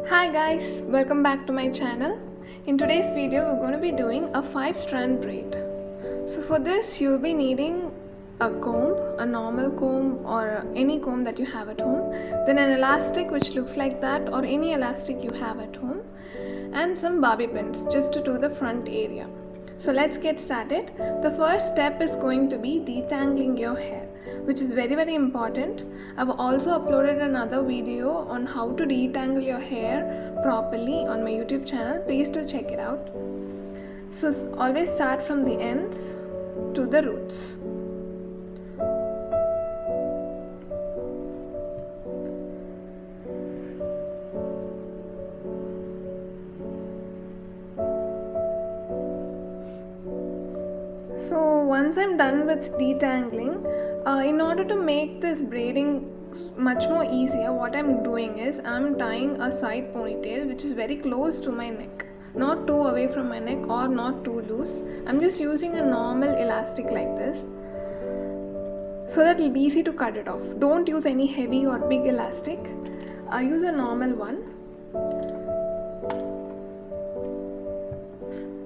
Hi guys, welcome back to my channel. In today's video we're going to be doing a 5-strand braid. So for this you'll be needing a comb, a normal comb or any comb that you have at home, then an elastic which looks like that or any elastic you have at home, and some bobby pins just to do the front area. So let's get started. The first step is going to be detangling your hair, which is very important. I've also uploaded another video on how to detangle your hair properly on my YouTube channel. Please do check it out. So always start from the ends to the roots. So once I'm done with detangling, in order to make this braiding much more easier, what I'm doing is I'm tying a side ponytail which is very close to my neck, not too away from my neck or not too loose. I'm just using a normal elastic like this so that it'll be easy to cut it off. Don't use any heavy or big elastic. Use a normal one.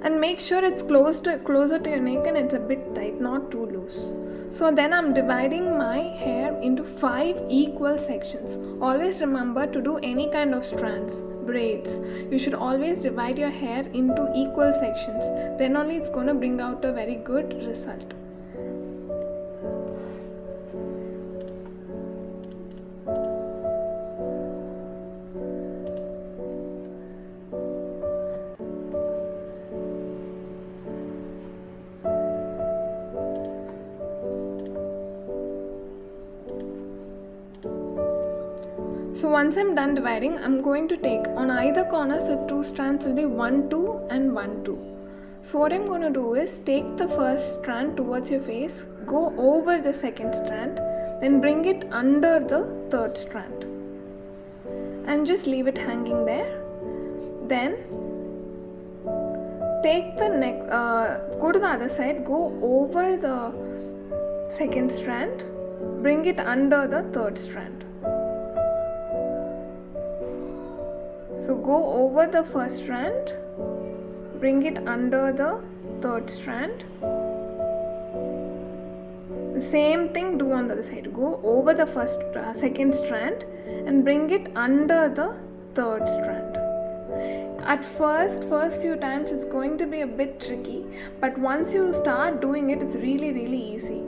And make sure it's closer to your neck and it's a bit tight, not too loose. So then I'm dividing my hair into 5 equal sections. Always remember, to do any kind of strands, braids, you should always divide your hair into equal sections. Then only it's going to bring out a very good result. So once I'm done dividing, I'm going to take on either corners the 2 strands will be 1, 2 and 1, 2. So what I'm going to do is take the first strand towards your face, go over the second strand, then bring it under the third strand and just leave it hanging there. Then take the neck, go to the other side, go over the second strand, bring it under the third strand. So go over the first strand, bring it under the third strand. The same thing do on the other side. Go over the second strand and bring it under the third strand. At first few times it's going to be a bit tricky, but once you start doing it, it's really easy.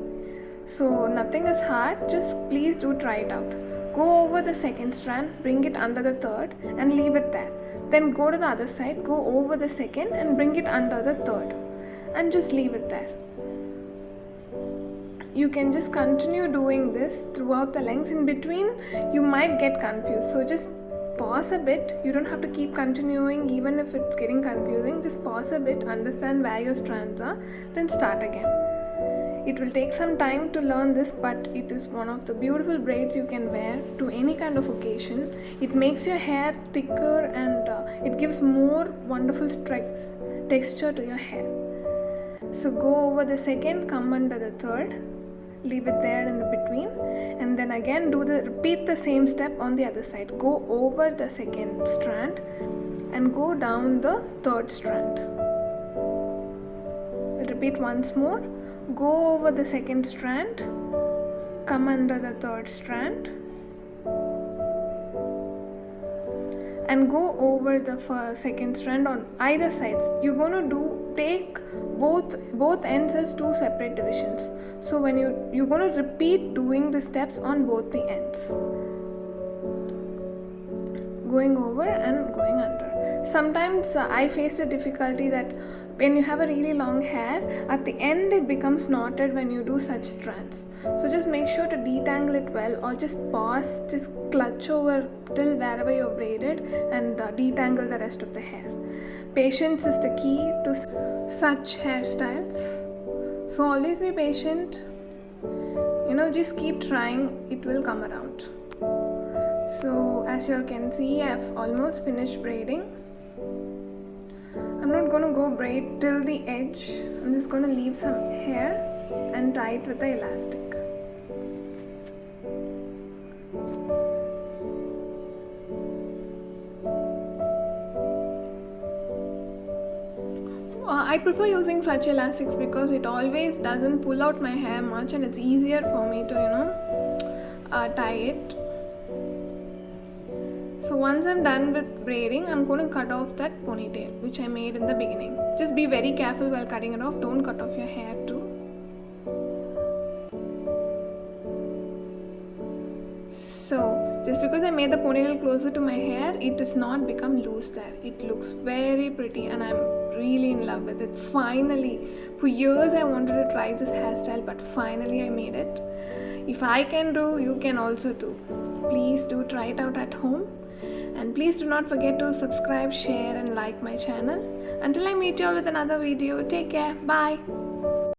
So nothing is hard, just please do try it out. Go over the second strand, bring it under the third and leave it there. Then go to the other side, go over the second and bring it under the third and just leave it there. You can just continue doing this throughout the length. In between, you might get confused. So just pause a bit. You don't have to keep continuing even if it's getting confusing. Just pause a bit, understand where your strands are, then start again. It will take some time to learn this, but it is one of the beautiful braids you can wear to any kind of occasion. It makes your hair thicker and it gives more wonderful texture to your hair. So go over the second, come under the third, leave it there in the between, and then again repeat the same step on the other side. Go over the second strand and go down the third strand. Repeat once more. Go over the second strand, come under the third strand and go over the second strand on either sides. You're going to take both ends as 2 separate divisions. So when you're going to repeat doing the steps on both the ends, going over and going under. Sometimes I faced a difficulty that when you have a really long hair, at the end it becomes knotted when you do such strands. So just make sure to detangle it well, or just pause, just clutch over till wherever you're braided and detangle the rest of the hair. Patience is the key to such hairstyles. So always be patient. Just keep trying, it will come around. So as you all can see, I've almost finished braiding. I'm not going to go braid till the edge. I'm just going to leave some hair and tie it with the elastic. I prefer using such elastics because it always doesn't pull out my hair much, and it's easier for me to tie it. So once I'm done with braiding, I'm going to cut off that ponytail which I made in the beginning. Just be very careful while cutting it off. Don't cut off your hair too. So just because I made the ponytail closer to my hair, it does not become loose there. It looks very pretty and I'm really in love with it. Finally, for years I wanted to try this hairstyle, but finally I made it. If I can do, you can also do. Please do try it out at home. And please do not forget to subscribe, share and like my channel. Until I meet you all with another video, take care. Bye.